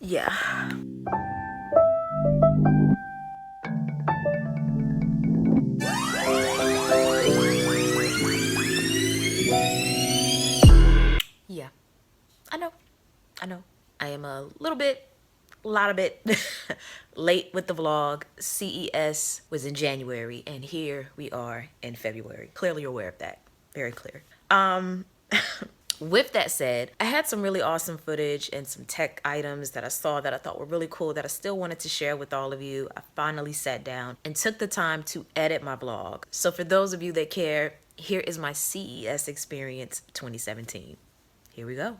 Yeah. Yeah. I know. I am a lot of bit late with the vlog. CES was in January and here we are in February. Clearly you're aware of that. Very clear. With that said, I had some really awesome footage and some tech items that I saw that I thought were really cool that I still wanted to share with all of you. I finally sat down and took the time to edit my blog. So for those of you that care, here is my CES experience 2017. Here we go.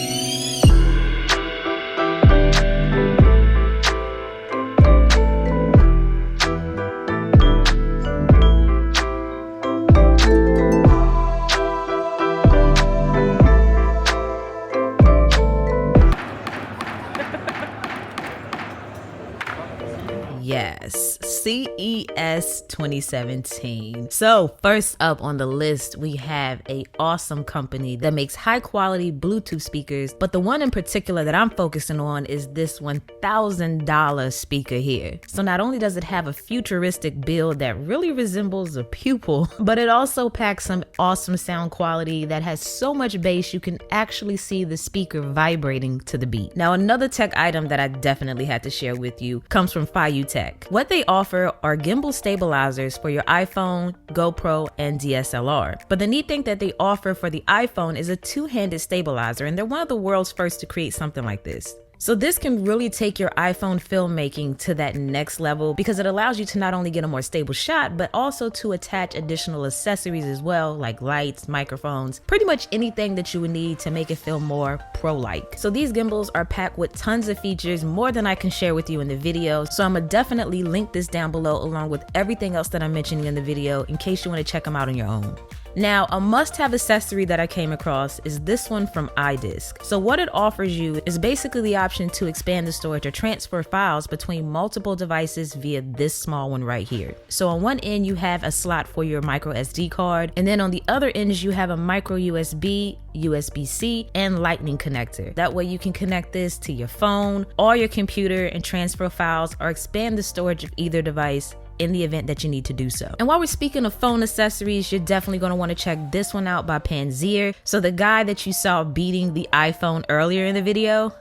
Yes, CES 2017. So first up on the list, we have a awesome company that makes high quality Bluetooth speakers. But the one in particular that I'm focusing on is this $1,000 speaker here. So not only does it have a futuristic build that really resembles a pupil, but it also packs some awesome sound quality that has so much bass you can actually see the speaker vibrating to the beat. Now another tech item that I definitely had to share with you comes from Tech. What they offer are gimbal stabilizers for your iPhone, GoPro, and DSLR. But the neat thing that they offer for the iPhone is a two-handed stabilizer, and they're one of the world's first to create something like this. So this can really take your iPhone filmmaking to that next level because it allows you to not only get a more stable shot, but also to attach additional accessories as well, like lights, microphones, pretty much anything that you would need to make it feel more pro-like. So these gimbals are packed with tons of features, more than I can share with you in the video. So I'm gonna definitely link this down below along with everything else that I'm mentioning in the video in case you wanna check them out on your own. Now, a must-have accessory that I came across is this one from iDisk. So what it offers you is basically the option to expand the storage or transfer files between multiple devices via this small one right here. So on one end, you have a slot for your micro SD card, and then on the other ends, you have a micro USB, USB-C, and lightning connector. That way you can connect this to your phone or your computer and transfer files or expand the storage of either device in the event that you need to do so. And while we're speaking of phone accessories, you're definitely going to want to check this one out by Panseer. So the guy that you saw beating the iPhone earlier in the video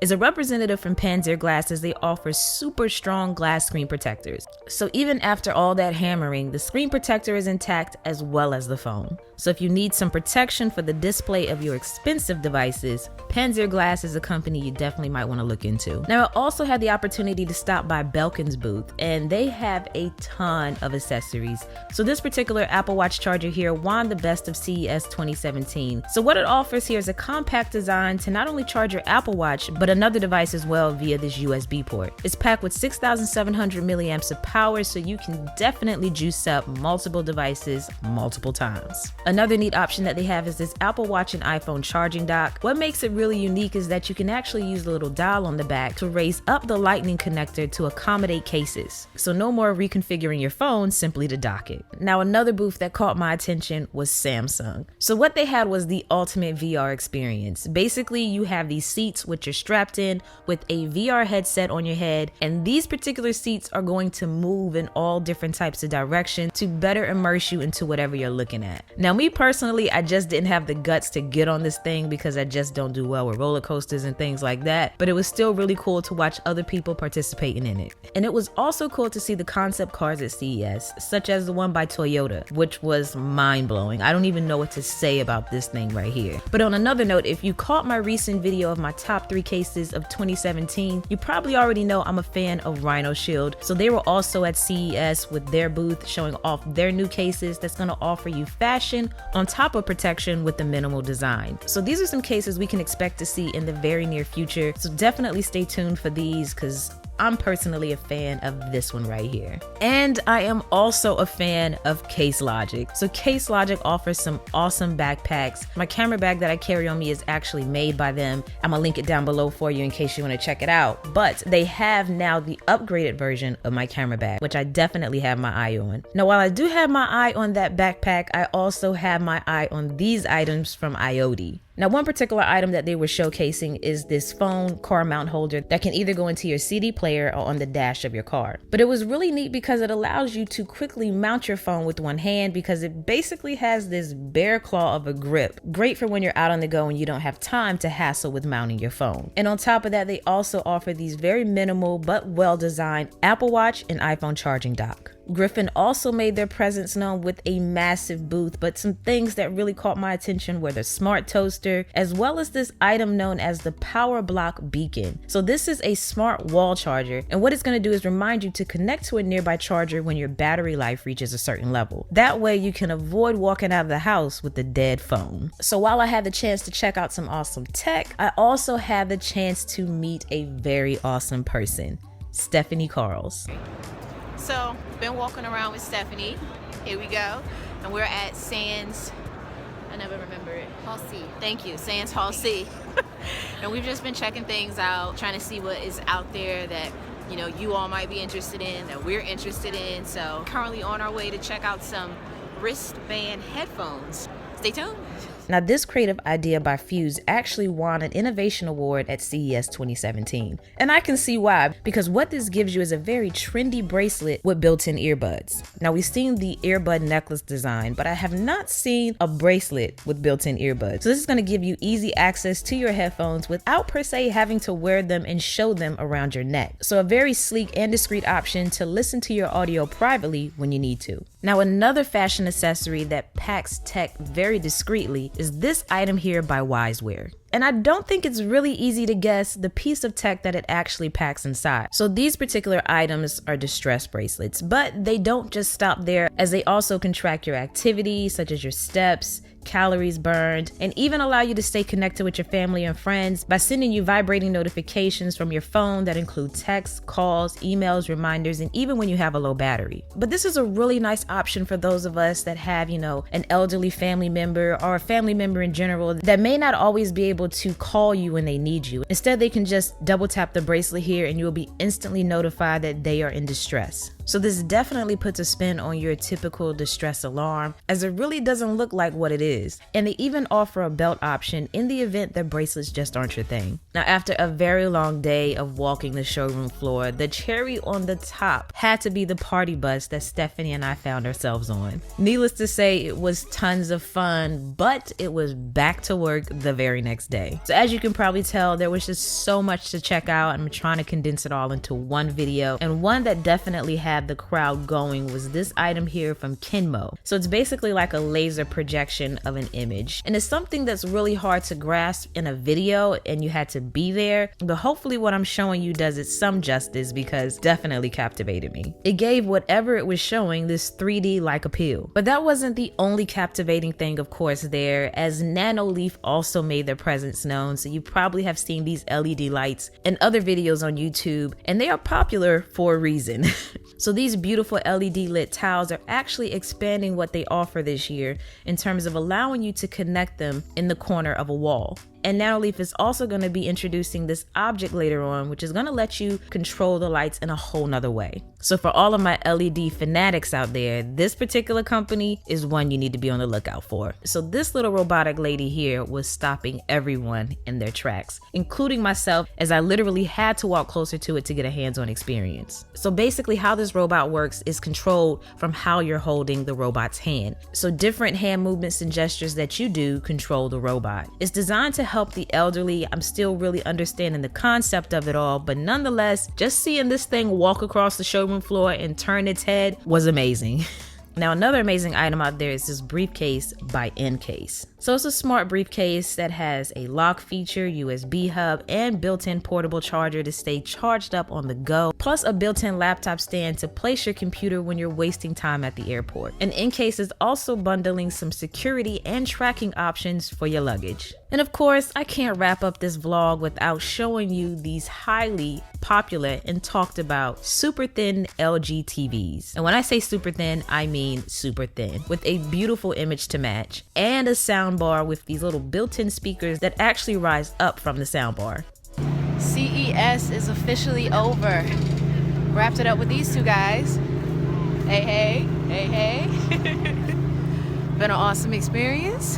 is a representative from Panseer Glasses. They offer super strong glass screen protectors. So even after all that hammering, the screen protector is intact as well as the phone. So if you need some protection for the display of your expensive devices, Panseer Glass is a company you definitely might want to look into. Now, I also had the opportunity to stop by Belkin's booth, and they have a ton of accessories. So this particular Apple Watch charger here won the best of CES 2017. So what it offers here is a compact design to not only charge your Apple Watch, but another device as well via this USB port. It's packed with 6,700 milliamps of power, so you can definitely juice up multiple devices multiple times. Another neat option that they have is this Apple Watch and iPhone charging dock. What makes it really unique is that you can actually use the little dial on the back to raise up the lightning connector to accommodate cases. So no more reconfiguring your phone simply to dock it. Now another booth that caught my attention was Samsung. So what they had was the ultimate VR experience. Basically, you have these seats which are strapped in with a VR headset on your head, and these particular seats are going to move in all different types of directions to better immerse you into whatever you're looking at. Now me personally, I just didn't have the guts to get on this thing because I just don't do well with roller coasters and things like that, but it was still really cool to watch other people participating in it. And it was also cool to see the concept cars at CES, such as the one by Toyota, which was mind-blowing. I don't even know what to say about this thing right here. But on another note, if you caught my recent video of my top 3 cases of 2017, you probably already know I'm a fan of Rhino Shield. So they were also at CES with their booth showing off their new cases that's going to offer you fashion on top of protection with the minimal design. So these are some cases we can expect to see in the very near future. So definitely stay tuned for these because I'm personally a fan of this one right here. And I am also a fan of Case Logic. So Case Logic offers some awesome backpacks. My camera bag that I carry on me is actually made by them. I'm gonna link it down below for you in case you wanna check it out. But they have now the upgraded version of my camera bag, which I definitely have my eye on. Now, while I do have my eye on that backpack, I also have my eye on these items from IoT. Now, one particular item that they were showcasing is this phone car mount holder that can either go into your CD player or on the dash of your car. But it was really neat because it allows you to quickly mount your phone with one hand because it basically has this bear claw of a grip. Great for when you're out on the go and you don't have time to hassle with mounting your phone. And on top of that, they also offer these very minimal but well-designed Apple Watch and iPhone charging dock. Griffin also made their presence known with a massive booth, but some things that really caught my attention were the smart toaster, as well as this item known as the Power Block Beacon. So this is a smart wall charger, and what it's going to do is remind you to connect to a nearby charger when your battery life reaches a certain level. That way you can avoid walking out of the house with a dead phone. So while I had the chance to check out some awesome tech, I also had the chance to meet a very awesome person, Stephanie Carls. So, been walking around with Stephanie. Here we go. And we're at Sands, I never remember it. Hall C. Thank you, Sands Hall C. And we've just been checking things out, trying to see what is out there that, you know, you all might be interested in, that we're interested in. So, currently on our way to check out some wristband headphones. Stay tuned. Now, this creative idea by Fuse actually won an innovation award at CES 2017. And I can see why, because what this gives you is a very trendy bracelet with built-in earbuds. Now, we've seen the earbud necklace design, but I have not seen a bracelet with built-in earbuds. So this is going to give you easy access to your headphones without per se having to wear them and show them around your neck. So a very sleek and discreet option to listen to your audio privately when you need to. Now, another fashion accessory that packs tech very discreetly is this item here by Wisewear. And I don't think it's really easy to guess the piece of tech that it actually packs inside. So these particular items are distress bracelets, but they don't just stop there, as they also can track your activity, such as your steps, calories burned, and even allow you to stay connected with your family and friends by sending you vibrating notifications from your phone that include texts, calls, emails, reminders, and even when you have a low battery. But this is a really nice option for those of us that have, you know, an elderly family member or a family member in general that may not always be able to call you when they need you. Instead, they can just double tap the bracelet here and you will be instantly notified that they are in distress. So this definitely puts a spin on your typical distress alarm, as it really doesn't look like what it is. And they even offer a belt option in the event that bracelets just aren't your thing. Now, after a very long day of walking the showroom floor, the cherry on the top had to be the party bus that Stephanie and I found ourselves on. Needless to say, it was tons of fun, but it was back to work the very next day. So as you can probably tell, there was just so much to check out. I'm trying to condense it all into one video, and one that definitely had the crowd going was this item here from Kinmo. So it's basically like a laser projection of an image, and it's something that's really hard to grasp in a video and you had to be there, but hopefully what I'm showing you does it some justice, because it definitely captivated me. It gave whatever it was showing this 3D like appeal. But that wasn't the only captivating thing, of course, there, as Nanoleaf also made their presence known. So you probably have seen these LED lights in other videos on YouTube, and they are popular for a reason. So these beautiful LED lit tiles are actually expanding what they offer this year in terms of allowing you to connect them in the corner of a wall. And Nanoleaf is also going to be introducing this object later on, which is going to let you control the lights in a whole nother way. So for all of my LED fanatics out there, this particular company is one you need to be on the lookout for. So this little robotic lady here was stopping everyone in their tracks, including myself, as I literally had to walk closer to it to get a hands-on experience. So basically how this robot works is controlled from how you're holding the robot's hand. So different hand movements and gestures that you do control the robot. It's designed to help the elderly. I'm still really understanding the concept of it all, but nonetheless, just seeing this thing walk across the showroom floor and turn its head was amazing. Now, another amazing item out there is this briefcase by Encase. So it's a smart briefcase that has a lock feature, USB hub, and built-in portable charger to stay charged up on the go, plus a built-in laptop stand to place your computer when you're wasting time at the airport. And Encase is also bundling some security and tracking options for your luggage. And of course, I can't wrap up this vlog without showing you these highly popular and talked about super thin LG TVs. And when I say super thin, I mean super thin, with a beautiful image to match and a soundbar with these little built-in speakers that actually rise up from the soundbar. CES is officially over. Wrapped it up with these two guys. Hey, hey, hey, hey. Been an awesome experience.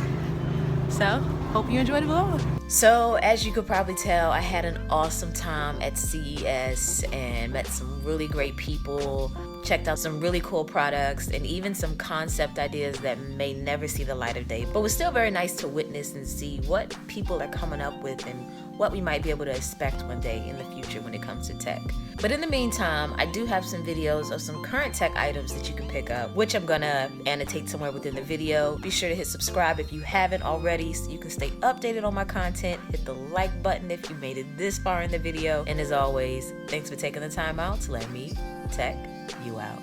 So hope you enjoyed the vlog. So as you could probably tell, I had an awesome time at CES and met some really great people, checked out some really cool products, and even some concept ideas that may never see the light of day, but was still very nice to witness and see what people are coming up with and what we might be able to expect one day in the future when it comes to tech. But in the meantime, I do have some videos of some current tech items that you can pick up, which I'm gonna annotate somewhere within the video. Be sure to hit subscribe if you haven't already so you can stay updated on my content. Hit the like button if you made it this far in the video. And as always, thanks for taking the time out to let me tech you out.